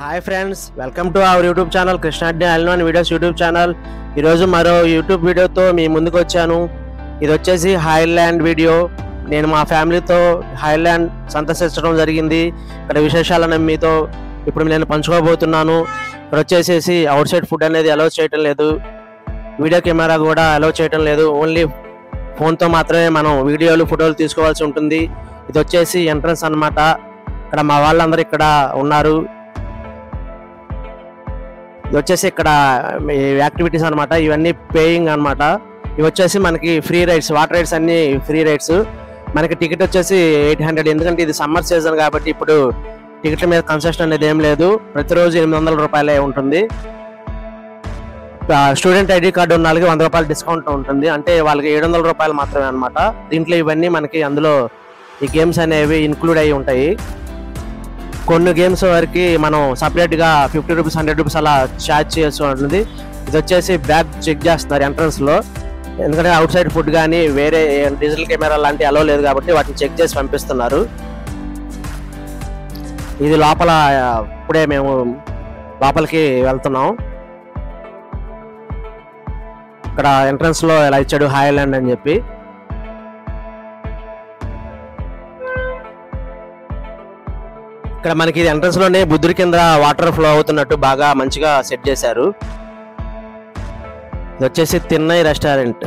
Hi friends, welcome to our YouTube channel కృష్ణాడ్డి all videos YouTube channel. ఈరోజు మరో YouTube వీడియోతో మీ ముందుకు వచ్చాను. ఇది వచ్చేసి హైలాండ్ వీడియో. నేను మా ఫ్యామిలీతో హైలాండ్ సందర్శించడం జరిగింది. ఇక్కడ విశేషాలను మీతో ఇప్పుడు నేను పంచుకోబోతున్నాను. ఇక్కడ వచ్చేసేసి అవుట్ సైడ్ ఫుడ్ అనేది అలౌ చేయటం లేదు, వీడియో కెమెరా కూడా అలౌ చేయటం లేదు. ఓన్లీ ఫోన్తో మాత్రమే మనం వీడియోలు ఫోటోలు తీసుకోవాల్సి ఉంటుంది. ఇది వచ్చేసి ఎంట్రన్స్ అన్నమాట. ఇక్కడ మా వాళ్ళందరూ ఇక్కడ ఉన్నారు. ఇది వచ్చేసి ఇక్కడ యాక్టివిటీస్ అనమాట. ఇవన్నీ పేయింగ్ అనమాట. ఇవి వచ్చేసి మనకి ఫ్రీ రైడ్స్, వాటర్ రైడ్స్ అన్ని ఫ్రీ రైడ్స్. మనకి టికెట్ వచ్చేసి 800. ఎందుకంటే ఇది సమ్మర్ సీజన్ కాబట్టి ఇప్పుడు టికెట్ల మీద కన్సెషన్ అనేది ఏం లేదు. ప్రతిరోజు 800 రూపాయలే ఉంటుంది. స్టూడెంట్ ఐడి కార్డు ఉన్న వాళ్ళకి 100 రూపాయలు డిస్కౌంట్ ఉంటుంది. అంటే వాళ్ళకి 700 రూపాయలు మాత్రమే అనమాట. దీంట్లో ఇవన్నీ మనకి అందులో ఈ గేమ్స్ అనేవి ఇన్క్లూడ్ అయ్యి ఉంటాయి. కొన్ని గేమ్స్ వరకు మనం సపరేట్గా 50 రూపీస్ 100 రూపీస్ అలా ఛార్జ్ చేయాల్సి ఉంటుంది. ఇది వచ్చేసి బ్యాగ్ చెక్ చేస్తున్నారు ఎంట్రన్స్లో. ఎందుకంటే అవుట్ సైడ్ ఫుడ్ కానీ వేరే డిజిటల్ కెమెరా లాంటి అలో లేదు కాబట్టి వాటిని చెక్ చేసి పంపిస్తున్నారు. ఇది లోపల ఇప్పుడే మేము లోపలికి వెళ్తున్నాం. ఇక్కడ ఎంట్రన్స్లో ఇలా ఇచ్చాడు హైలాండ్ అని చెప్పి. ఇక్కడ మనకి ఎంట్రన్స్ లోనే బుద్ధుడి కింద వాటర్ ఫ్లో అవుతున్నట్టు బాగా మంచిగా సెట్ చేశారు. ఇది వచ్చేసి తిన్నై రెస్టారెంట్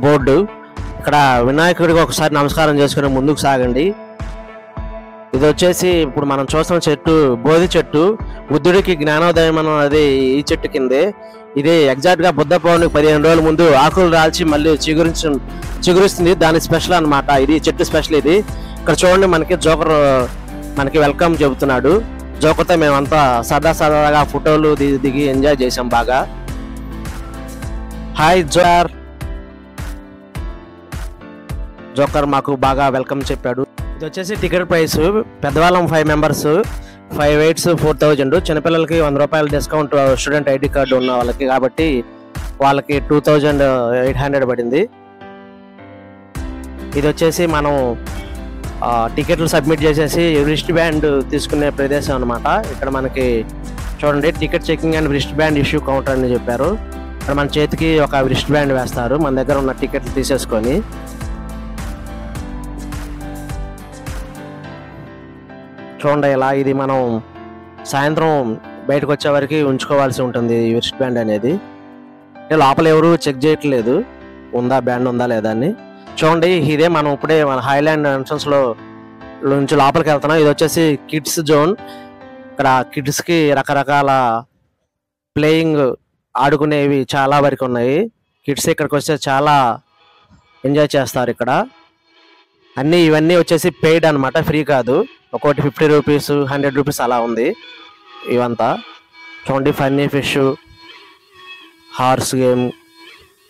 బోర్డు. ఇక్కడ వినాయకుడికి ఒకసారి నమస్కారం చేసుకుని ముందుకు సాగండి. ఇది వచ్చేసి ఇప్పుడు మనం చూస్తున్న చెట్టు బోధి చెట్టు. బుద్ధుడికి జ్ఞానోదయం అనేది ఈ చెట్టు కిందే. ఇది ఎగ్జాక్ట్ గా బుద్ధ పౌర్ణమికి 15 రోజుల ముందు ఆకులు రాల్చి మళ్ళీ చిగురిస్తుంది. దాని స్పెషల్ అనమాట. ఇది చెట్టు స్పెషల్. ఇది ఇక్కడ చూడండి, మనకి జోకర్ మనకి వెల్కమ్ చెబుతున్నాడు. జోకర్తో మేమంతా సరదాగా ఫోటోలు దిగి ఎంజాయ్ చేసాం బాగా. Hi joker. జోకర్ మాకు బాగా వెల్కమ్ చెప్పాడు. ఇది వచ్చేసి టికెట్ ప్రైస్. పెద్దవాళ్ళం 5 మెంబర్స్ 5 weights 4000. చిన్నపిల్లలకి 100 రూపాయలు డిస్కౌంట్ స్టూడెంట్ ఐడి కార్డు ఉన్న వాళ్ళకి కాబట్టి వాళ్ళకి 2800 పడింది. ఇది వచ్చేసి మనం టికెట్లు సబ్మిట్ చేసేసి రిస్ట్ బ్యాండ్ తీసుకునే ప్రదేశం అనమాట. ఇక్కడ మనకి చూడండి, ticket checking and wrist band issue counter అని చెప్పారు. ఇక్కడ మన చేతికి ఒక రిస్ట్ బ్యాండ్ వేస్తారు మన దగ్గర ఉన్న టికెట్లు తీసేసుకొని. చూడండి ఇలా, ఇది మనం సాయంత్రం బయటకు వచ్చే వరకు ఉంచుకోవాల్సి ఉంటుంది ఈ రిస్ట్ బ్యాండ్ అనేది. లోపల ఎవరు చెక్ చేయట్లేదు బ్యాండ్ ఉందా లేదా అని. చూడండి, ఇదే మనం ఇప్పుడే మన హైలాండ్ ఎంట్రన్స్ లో నుంచి లోపలికి వెళ్తున్నాం. ఇది వచ్చేసి కిడ్స్ జోన్. ఇక్కడ కిడ్స్ కి రకరకాల ప్లేయింగ్ ఆడుకునేవి చాలా వరకు ఉన్నాయి. కిడ్స్ ఇక్కడికి వస్తే చాలా ఎంజాయ్ చేస్తారు. ఇక్కడ ఇవన్నీ వచ్చేసి పెయిడ్ అనమాట, ఫ్రీ కాదు. ఒక్కొక్కటి 50 రూపీస్ 100 రూపీస్ అలా ఉంది. ఇవంతా చూడండి, ఫన్నీ ఫిష్, హార్స్ గేమ్,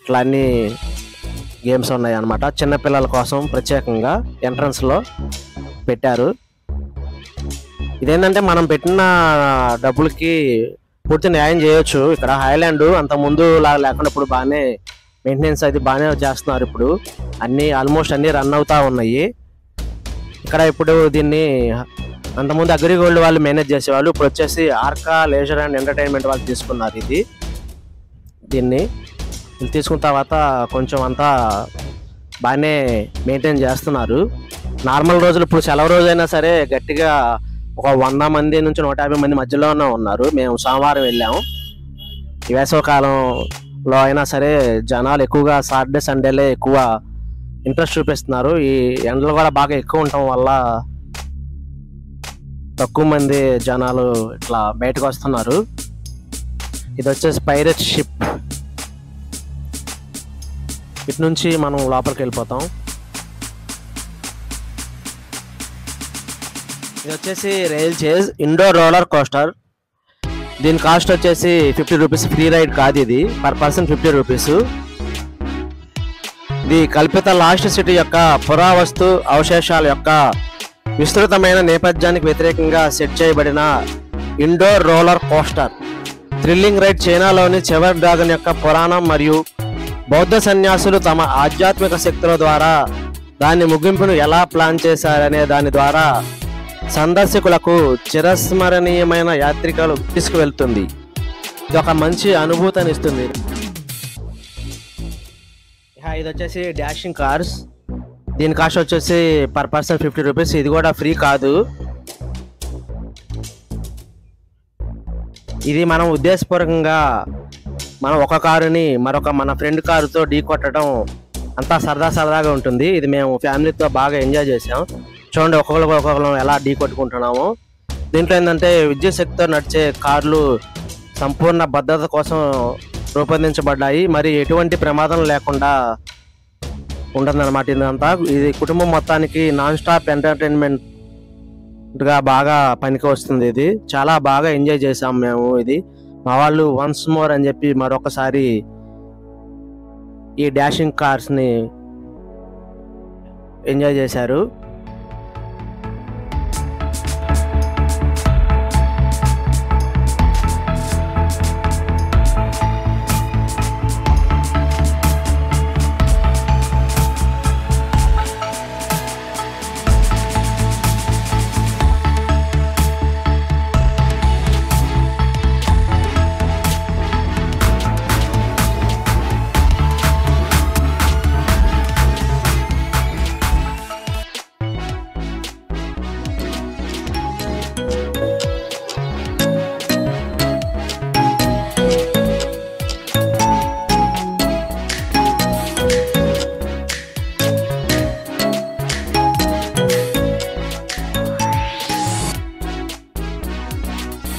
ఇట్లా అన్ని గేమ్స్ ఉన్నాయి అన్నమాట. చిన్నపిల్లల కోసం ప్రత్యేకంగా ఎంట్రన్స్లో పెట్టారు. ఇదేంటంటే మనం పెట్టిన డబ్బులకి పూర్తి న్యాయం చేయొచ్చు. ఇక్కడ హైలాండ్ అంత ముందు లాగా లేకుండా ఇప్పుడు బాగానే మెయింటెనెన్స్ అది బాగానే చేస్తున్నారు. ఇప్పుడు ఆల్మోస్ట్ అన్నీ రన్ అవుతా ఉన్నాయి. ఇక్కడ ఇప్పుడు దీన్ని అంతకుముందు అగ్రిగోల్డ్ వాళ్ళు మేనేజ్ చేసేవాళ్ళు. ఇప్పుడు వచ్చేసి ఆర్కా లేజర్ అండ్ ఎంటర్టైన్మెంట్ వాళ్ళు తీసుకున్నారు దీన్ని తీసుకున్న తర్వాత కొంచెం అంతా బాగానే మెయింటైన్ చేస్తున్నారు. నార్మల్ రోజులు, ఇప్పుడు సెలవు రోజు అయినా సరే గట్టిగా ఒక 100 మంది నుంచి 150 మంది మధ్యలోనే ఉన్నారు. మేము సోమవారం వెళ్ళాము. ఈ వేసవకాలంలో అయినా సరే జనాలు ఎక్కువగా సాటర్డే సండేలే ఎక్కువ ఇంట్రెస్ట్ చూపిస్తున్నారు. ఈ ఎండలు కూడా బాగా ఎక్కువ ఉండటం వల్ల తక్కువ మంది జనాలు ఇట్లా బయటకు వస్తున్నారు. ఇది వచ్చేసి పైరేట్ షిప్. ఇటు నుంచి మనం లోపలికి వెళ్ళిపోతాం. ఇది వచ్చేసి rail chase indoor roller coaster. దీని కాస్ట్ వచ్చేసి 50 రూపీస్. ఫ్రీ రైడ్ కాదు ఇది, పర్ పర్సన్ 50 రూపీస్. ఇది కల్పిత లాస్ట్ సిటీ యొక్క పురావస్తు అవశేషాల యొక్క విస్తృతమైన నేపథ్యానికి వ్యతిరేకంగా సెట్ చేయబడిన indoor roller coaster. Thrilling ride చైనాలోని చివరి డ్రాగన్ యొక్క పురాణం మరియు బౌద్ధ సన్యాసులు తమ ఆధ్యాత్మిక శక్తుల ద్వారా దాని ముగింపును ఎలా ప్లాన్ చేశారనే దాని ద్వారా సందర్శకులకు చిరస్మరణీయమైన యాత్రికలు తీసుకువెళ్తుంది. ఇది ఒక మంచి అనుభూతిని ఇస్తుంది. ఇది వచ్చేసి డాషింగ్ కార్స్. దీని కాస్ట్ వచ్చేసి పర్ పర్సన్ 50 రూపీస్. ఇది కూడా ఫ్రీ కాదు. ఇది మనం ఉద్దేశపూర్వకంగా మనం ఒక కారుని మన ఫ్రెండ్ కారుతో ఢీ కొట్టడం అంతా సరదాగా ఉంటుంది. ఇది మేము ఫ్యామిలీతో బాగా ఎంజాయ్ చేసాం. చూడండి ఒక్కొక్కరు ఎలా ఢీ కొట్టుకుంటున్నాము. దీంట్లో ఏంటంటే విద్యుత్ శక్తితో నడిచే కార్లు సంపూర్ణ భద్రత కోసం రూపొందించబడ్డాయి. మరి ఎటువంటి ప్రమాదం లేకుండా ఉంటుందన్నమాట. ఇదంతా ఇది కుటుంబం మొత్తానికి నాన్ స్టాప్ ఎంటర్టైన్మెంట్గా బాగా పనికి వస్తుంది. ఇది చాలా బాగా ఎంజాయ్ చేసాం మేము. ఇది మా వాళ్ళు వన్స్ మోర్ అని చెప్పి మరొకసారి ఈ డాషింగ్ కార్స్ని ఎంజాయ్ చేశారు.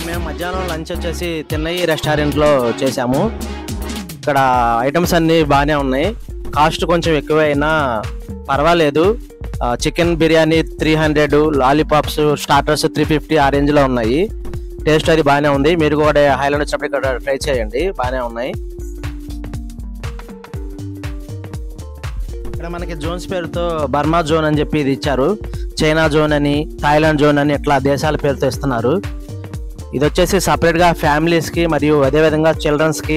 మేము మధ్యాహ్నం లంచ్ వచ్చేసి తిన్నయి రెస్టారెంట్లో చేసాము. ఇక్కడ ఐటమ్స్ అన్నీ బాగానే ఉన్నాయి. కాస్ట్ కొంచెం ఎక్కువైనా పర్వాలేదు. చికెన్ బిర్యానీ 300, లాలీపాప్స్ స్టార్టర్స్ 350 ఆ రేంజ్లో ఉన్నాయి. టేస్ట్ అది బాగానే ఉంది. మీరు కూడా హైలాండ్ వచ్చినప్పుడు ఇక్కడ ట్రై చేయండి, బాగానే ఉన్నాయి. ఇక్కడ మనకి జోన్స్ పేరుతో బర్మా జోన్ అని చెప్పి ఇది ఇచ్చారు. చైనా జోన్ అని, థాయిలాండ్ జోన్ అని ఇట్లా దేశాల పేరుతో ఇస్తున్నారు. ఇది వచ్చేసి సపరేట్గా ఫ్యామిలీస్కి మరియు అదేవిధంగా చిల్డ్రన్స్కి,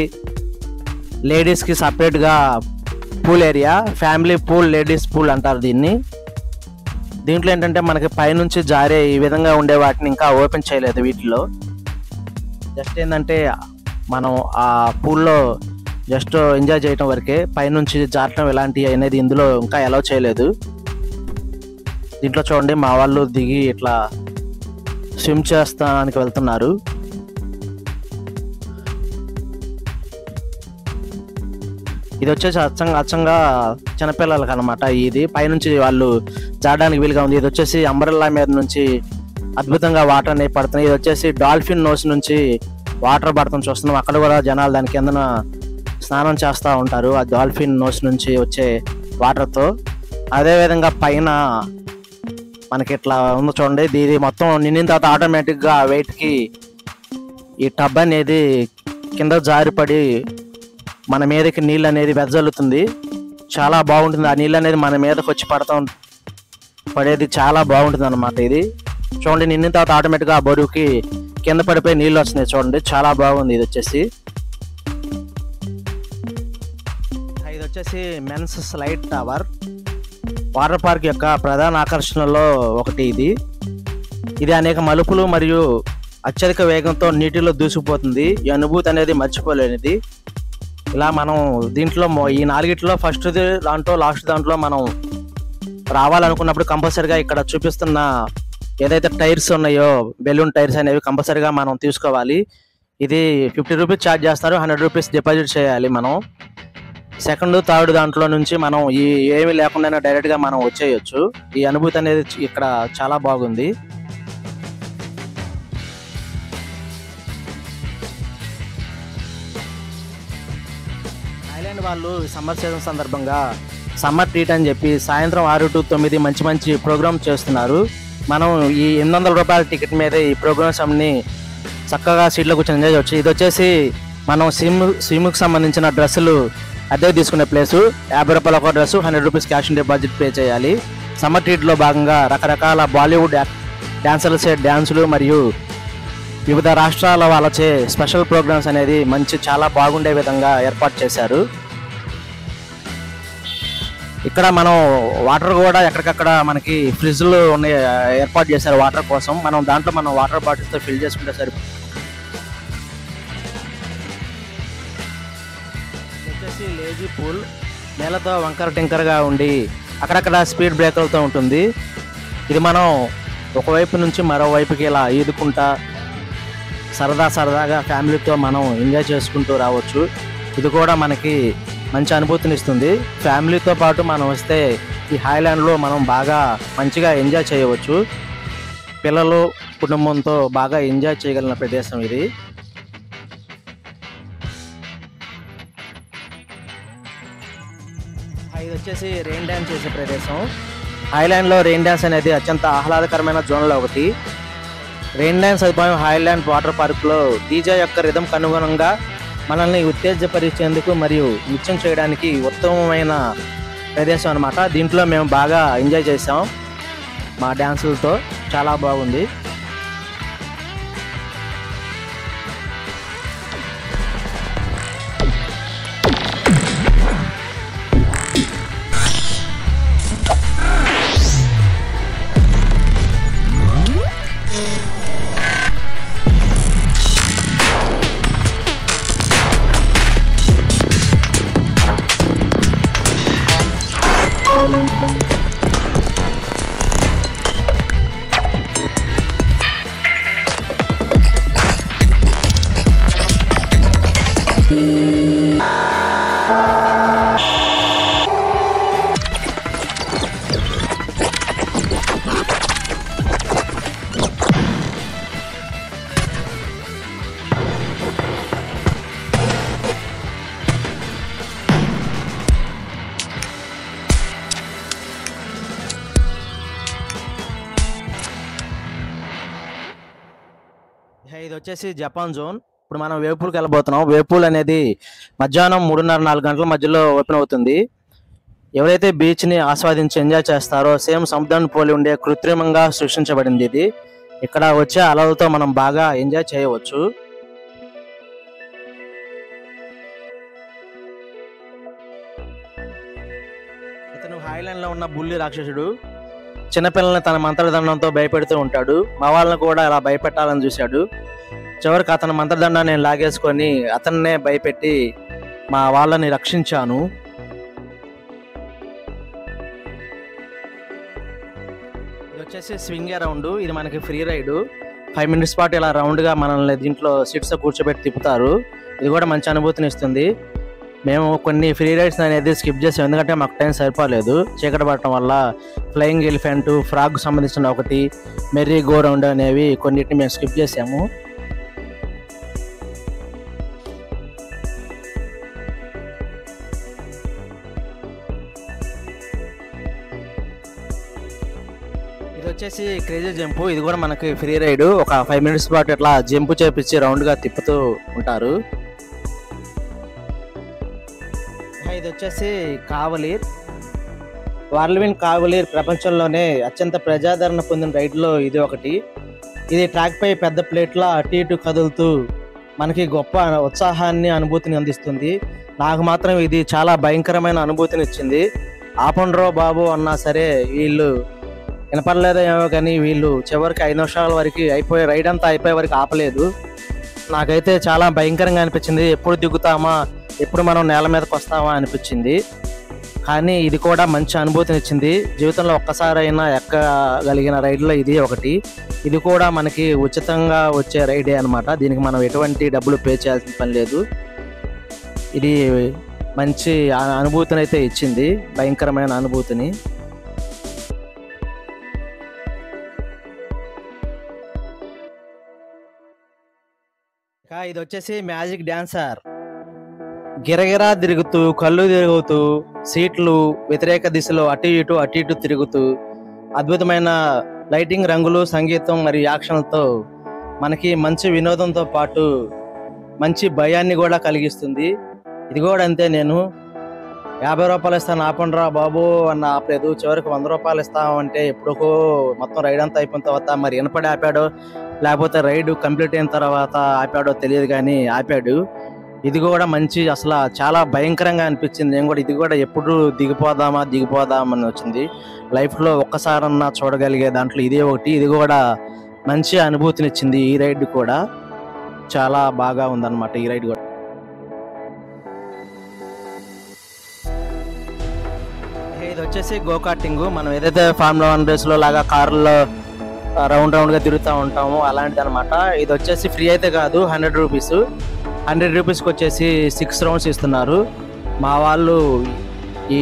లేడీస్కి సపరేట్గా pool area, family pool, ladies pool అంటారు దీన్ని. దీంట్లో ఏంటంటే మనకి పైనుంచి జారే ఈ విధంగా ఉండే వాటిని ఇంకా ఓపెన్ చేయలేదు. వీటిలో జస్ట్ ఏంటంటే మనం ఆ పూల్లో జస్ట్ ఎంజాయ్ చేయటం వరకే, పైనుంచి జారటం ఇలాంటివి అనేది ఇందులో ఇంకా అలౌ చేయలేదు. దీంట్లో చూడండి మా వాళ్ళు దిగి ఇట్లా స్విమ్ చేస్తానికి వెళ్తున్నారు. ఇది వచ్చేసి అచ్చంగా చిన్నపిల్లలకి అనమాట. ఇది పైనుంచి వాళ్ళు జారడానికి వీలుగా ఉంది. ఇది వచ్చేసి అంబ్రెల్లా మీద నుంచి అద్భుతంగా వాటర్ అనేవి పడుతున్నాయి. ఇది వచ్చేసి డాల్ఫిన్ నోస్ నుంచి వాటర్ పడుతుంది చూస్తున్నాం. అక్కడ కూడా జనాలు దాని కిందన స్నానం చేస్తూ ఉంటారు ఆ డాల్ఫిన్ నోస్ నుంచి వచ్చే వాటర్తో. అదేవిధంగా పైన మనకి ఇట్లా ఉంది చూడండి. ఇది మొత్తం నిండిన తర్వాత ఆటోమేటిక్గా వెయిట్కి ఈ టబ్ అనేది కింద జారిపడి మన మీదకి నీళ్ళు అనేది వెదజల్లుతుంది. చాలా బాగుంటుంది. ఆ నీళ్ళు అనేది మన మీదకి వచ్చి పడేది చాలా బాగుంటుంది అన్నమాట. ఇది చూడండి నిండిన తర్వాత ఆటోమేటిక్గా ఆ బరువుకి కింద పడిపోయి నీళ్ళు వస్తున్నాయి చూడండి, చాలా బాగుంది. ఇది వచ్చేసి men's slide tower, water park యొక్క ప్రధాన ఆకర్షణలో ఒకటి. ఇది అనేక మలుపులు మరియు అత్యధిక వేగంతో నీటిలో దూసుకుపోతుంది. ఈ అనుభూతి అనేది మర్చిపోలేనిది. ఇలా మనం దీంట్లో ఈ 4 ఫస్ట్ దాంట్లో లాస్ట్ దాంట్లో మనం రావాలనుకున్నప్పుడు కంపల్సరిగా ఇక్కడ చూపిస్తున్న ఏదైతే టైర్స్ ఉన్నాయో బెలూన్ టైర్స్ అనేవి కంపల్సరిగా మనం తీసుకోవాలి. ఇది 50 రూపీస్ ఛార్జ్ చేస్తారు. 100 రూపీస్ డిపాజిట్ చేయాలి మనం. సెకండ్ థర్డ్ దాంట్లో నుంచి మనం ఏమీ లేకుండా డైరెక్ట్గా మనం వచ్చేయచ్చు. ఈ అనుభూతి అనేది ఇక్కడ చాలా బాగుంది. థాయిలాండ్ వాళ్ళు సమ్మర్ సీజన్ సందర్భంగా సమ్మర్ ట్రీట్ అని చెప్పి సాయంత్రం 6 to 9 మంచి ప్రోగ్రామ్ చేస్తున్నారు. మనం ఈ 800 రూపాయల టికెట్ మీద ఈ ప్రోగ్రామ్స్ అన్ని చక్కగా సీట్లో కూర్చొని ఎంజాయ్ చేయవచ్చు. ఇది వచ్చేసి మనం స్విమ్కి సంబంధించిన డ్రెస్సులు అద్దెకు తీసుకునే ప్లేసు. 50 రూపాయల ఒక dress, 100 rupees cash on deposit pay చేయాలి. సమ్మర్ ట్రీట్లో భాగంగా రకరకాల బాలీవుడ్ డ్యాన్సర్లచే డ్యాన్సులు మరియు వివిధ రాష్ట్రాల వాళ్ళచే స్పెషల్ ప్రోగ్రామ్స్ అనేది చాలా బాగుండే విధంగా ఏర్పాటు చేశారు. ఇక్కడ మనం వాటర్ కూడా ఎక్కడికక్కడ మనకి ఫ్రిడ్జ్లు ఉన్నాయి, ఏర్పాటు చేశారు వాటర్ కోసం. దాంట్లో మనం వాటర్ బాటిల్స్తో ఫిల్ చేసుకుంటే సరిపోతుంది. వచ్చేసి లేజీ పూల్, నేలతో వంకర టింకరగా ఉండి అక్కడక్కడ స్పీడ్ బ్రేకర్లతో ఉంటుంది. ఇది మనం ఒకవైపు నుంచి మరోవైపుకి ఇలా ఈదుకుంటా సరదాగా ఫ్యామిలీతో మనం ఎంజాయ్ చేసుకుంటూ రావచ్చు. ఇది కూడా మనకి మంచి అనుభూతిని ఇస్తుంది. ఫ్యామిలీతో పాటు మనం వస్తే ఈ హాయ్లాండ్లో మనం బాగా మంచిగా ఎంజాయ్ చేయవచ్చు. పిల్లలు కుటుంబంతో బాగా ఎంజాయ్ చేయగలిగిన ప్రదేశం ఇది. ఇది వచ్చేసి రెయిన్ డ్యాన్స్ చేసే ప్రదేశం. హాయ్లాండ్లో రెయిన్ డ్యాన్స్ అనేది అత్యంత ఆహ్లాదకరమైన జోన్లో ఒకటి. రెయిన్ డ్యాన్స్ సదుపాయం హాయ్లాండ్ వాటర్ పార్క్లో డీజే యొక్క రిథంకు అనుగుణంగా మనల్ని ఉత్తేజపరిచేందుకు మరియు నృత్యం చేయడానికి ఉత్తమమైన ప్రదేశం అన్నమాట. దీంట్లో మేము బాగా ఎంజాయ్ చేసాం మా డ్యాన్సులతో, చాలా బాగుంది. ఇది వచ్చేసి జపాన్ జోన్. ఇప్పుడు మనం వేపూల్కి వెళ్ళబోతున్నాం. వేపూల్ అనేది మధ్యాహ్నం 3:30-4 గంటల మధ్యలో ఓపెన్ అవుతుంది. ఎవరైతే బీచ్ని ఆస్వాదించి ఎంజాయ్ చేస్తారో సేమ్ సముద్రాన్ని పోలి ఉండే కృత్రిమంగా సృష్టించబడింది ఇది. ఇక్కడ వచ్చే అలలతో మనం బాగా ఎంజాయ్ చేయవచ్చు. ఇతను హాయ్లాండ్లో ఉన్న బుల్లి రాక్షసుడు. చిన్నపిల్లల్ని తన మంత్రదండంతో భయపెడుతూ ఉంటాడు. మా వాళ్ళని కూడా అలా భయపెట్టాలని చూశాడు. చివరికి అతని మంత్రదండాన్ని నేను లాగేసుకొని అతన్నే భయపెట్టి మా వాళ్ళని రక్షించాను. ఇది వచ్చేసి స్వింగ్ రౌండ్. ఇది మనకి ఫ్రీ రైడ్. 5 minutes పాటు ఇలా రౌండ్గా మనల్ని దీంట్లో సీట్స్ కూర్చోబెట్టి తిప్పుతారు. ఇది కూడా మంచి అనుభూతిని ఇస్తుంది. మేము కొన్ని ఫ్రీ రైడ్స్ అనేది స్కిప్ చేసాం, ఎందుకంటే మాకు టైం సరిపోలేదు. చీకటి పడటం వల్ల ఫ్లయింగ్ ఎలిఫెంట్, ఫ్రాగ్ సంబంధించిన ఒకటి, మెర్రీ గో రౌండ్ అనేవి కొన్నిటిని మేము స్కిప్ చేసాము. ఇది వచ్చేసి క్రేజీ జంప్. ఇది కూడా మనకి ఫ్రీ రైడ్. ఒక 5 minutes పాటు ఇట్లా జంప్ చేపించి రౌండ్గా తిప్పుతూ ఉంటారు. ఇది వచ్చేసి కావలీర్. వార్ల్విన్ కావలీర్ ప్రపంచంలోనే అత్యంత ప్రజాదరణ పొందిన రైడ్లో ఇది ఒకటి. ఇది ట్రాక్ పై పెద్ద ప్లేట్లా అటు ఇటు కదులుతూ మనకి గొప్ప ఉత్సాహాన్ని, అనుభూతిని అందిస్తుంది. నాకు మాత్రం ఇది చాలా భయంకరమైన అనుభూతిని ఇచ్చింది. ఆపండ్రో బాబు అన్నా సరే వీళ్ళు వినపడలేదో ఏమో కానీ వీళ్ళు చివరికి 5 నిమిషాల వరకు రైడ్ అంతా అయిపోయే వరకు ఆపలేదు. నాకైతే చాలా భయంకరంగా అనిపించింది. ఎప్పుడు దిగుతామా, ఎప్పుడు మనం నేల మీదకి వస్తామా అనిపించింది. కానీ ఇది కూడా మంచి అనుభూతిని ఇచ్చింది. జీవితంలో ఒక్కసారైనా ఎక్కగలిగిన రైడ్లో ఇది ఒకటి. ఇది కూడా మనకి ఉచితంగా వచ్చే రైడే అనమాట. దీనికి మనం ఎటువంటి డబ్బులు పే చేయాల్సిన పని లేదు. ఇది మంచి అనుభూతిని అయితే ఇచ్చింది, భయంకరమైన అనుభూతిని. ఇది వచ్చేసి మ్యాజిక్ డాన్సర్. గిరగిరా తిరుగుతూ, కళ్ళు తిరుగుతూ, సీట్లు వ్యతిరేక దిశలో అటు ఇటు తిరుగుతూ, అద్భుతమైన లైటింగ్, రంగులు, సంగీతం మరియు యాక్షన్లతో మనకి మంచి వినోదంతో పాటు మంచి భయాన్ని కూడా కలిగిస్తుంది. ఇది కూడా అంతే. నేను 50 రూపాయలు ఇస్తాను ఆపండ్రా బాబు అన్న ఆపలేదు. చివరికి 100 రూపాయలు ఇస్తామంటే ఎప్పుడుకో మొత్తం రైడ్ అంతా అయిపోయిన తర్వాత మరి వినపడి ఆపాడో లేకపోతే రైడ్ కంప్లీట్ అయిన తర్వాత ఆపాడో తెలియదు, కానీ ఆపాడు. ఇది కూడా మంచి అసలు చాలా భయంకరంగా అనిపించింది. నేను కూడా ఇది కూడా ఎప్పుడు దిగిపోదామని వచ్చింది. లైఫ్లో ఒక్కసారన్నా చూడగలిగే దాంట్లో ఇదే ఒకటి. ఇది కూడా మంచి అనుభూతినిచ్చింది. ఈ రైడ్ కూడా చాలా బాగా ఉందన్నమాట. ఈ రైడ్ కూడా ఇది వచ్చేసి గో కార్టింగ్. మనం ఏదైతే ఫార్ములా 1 రేస్లో లాగా కార్లో రౌండ్గా తిరుగుతూ ఉంటాము అలాంటిది అనమాట. ఇది వచ్చేసి ఫ్రీ అయితే కాదు, 100 రూపీస్. 100 రూపీస్కి వచ్చేసి 6 రౌండ్స్ ఇస్తున్నారు. మా వాళ్ళు ఈ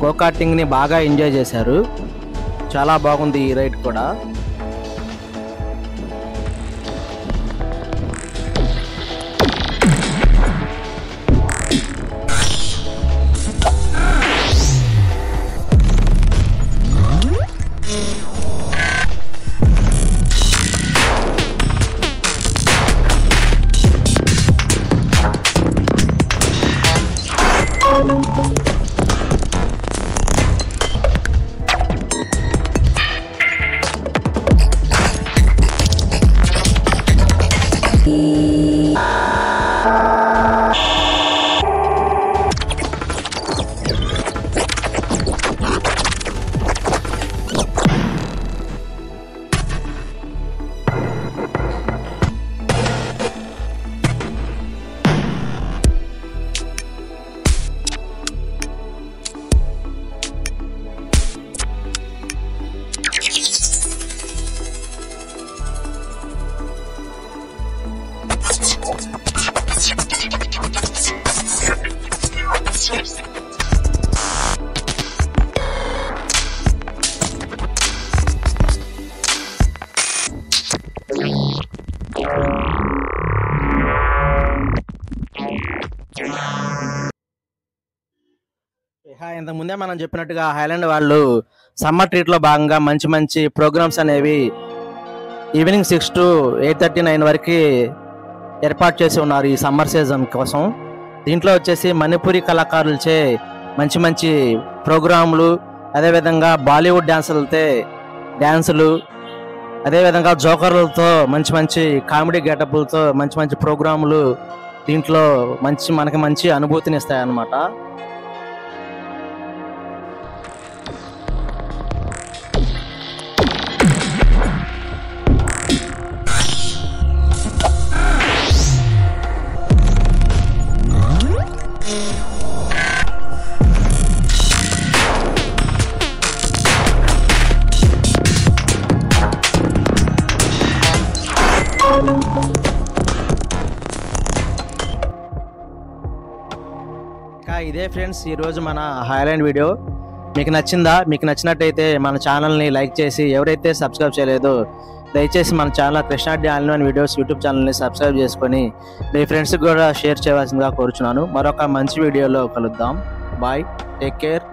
గో కార్టింగ్ని బాగా ఎంజాయ్ చేశారు. చాలా బాగుంది ఈ రైడ్ కూడా. ఇంతకుముందే మనం చెప్పినట్టుగా హైలాండ్ వాళ్ళు సమ్మర్ ట్రీట్లో భాగంగా మంచి మంచి ప్రోగ్రామ్స్ అనేవి ఈవినింగ్ 6 to 8:39 వరకు ఏర్పాటు చేసి ఉన్నారు ఈ సమ్మర్ సీజన్ కోసం. దీంట్లో వచ్చేసి మణిపురి కళాకారులచే మంచి మంచి ప్రోగ్రాములు, అదేవిధంగా బాలీవుడ్ డ్యాన్సులు, అదేవిధంగా జోకర్లతో మంచి మంచి కామెడీ గెటప్లతో మంచి మంచి ప్రోగ్రాములు దీంట్లో మనకి మంచి అనుభూతిని ఇస్తాయి అన్నమాట. ఇదే ఫ్రెండ్స్ ఈరోజు మన హైలాండ్ వీడియో. మీకు నచ్చిందా? మీకు నచ్చినట్టయితే మన ఛానల్ని లైక్ చేసి, ఎవరైతే సబ్స్క్రైబ్ చేయలేదో దయచేసి మన channel Krishna Reddy all in one videos YouTube ఛానల్ని సబ్స్క్రైబ్ చేసుకొని మీ ఫ్రెండ్స్కి కూడా షేర్ చేయవలసిందిగా కోరుచున్నాను. మరొక మంచి వీడియోలో కలుద్దాం. Bye, take care.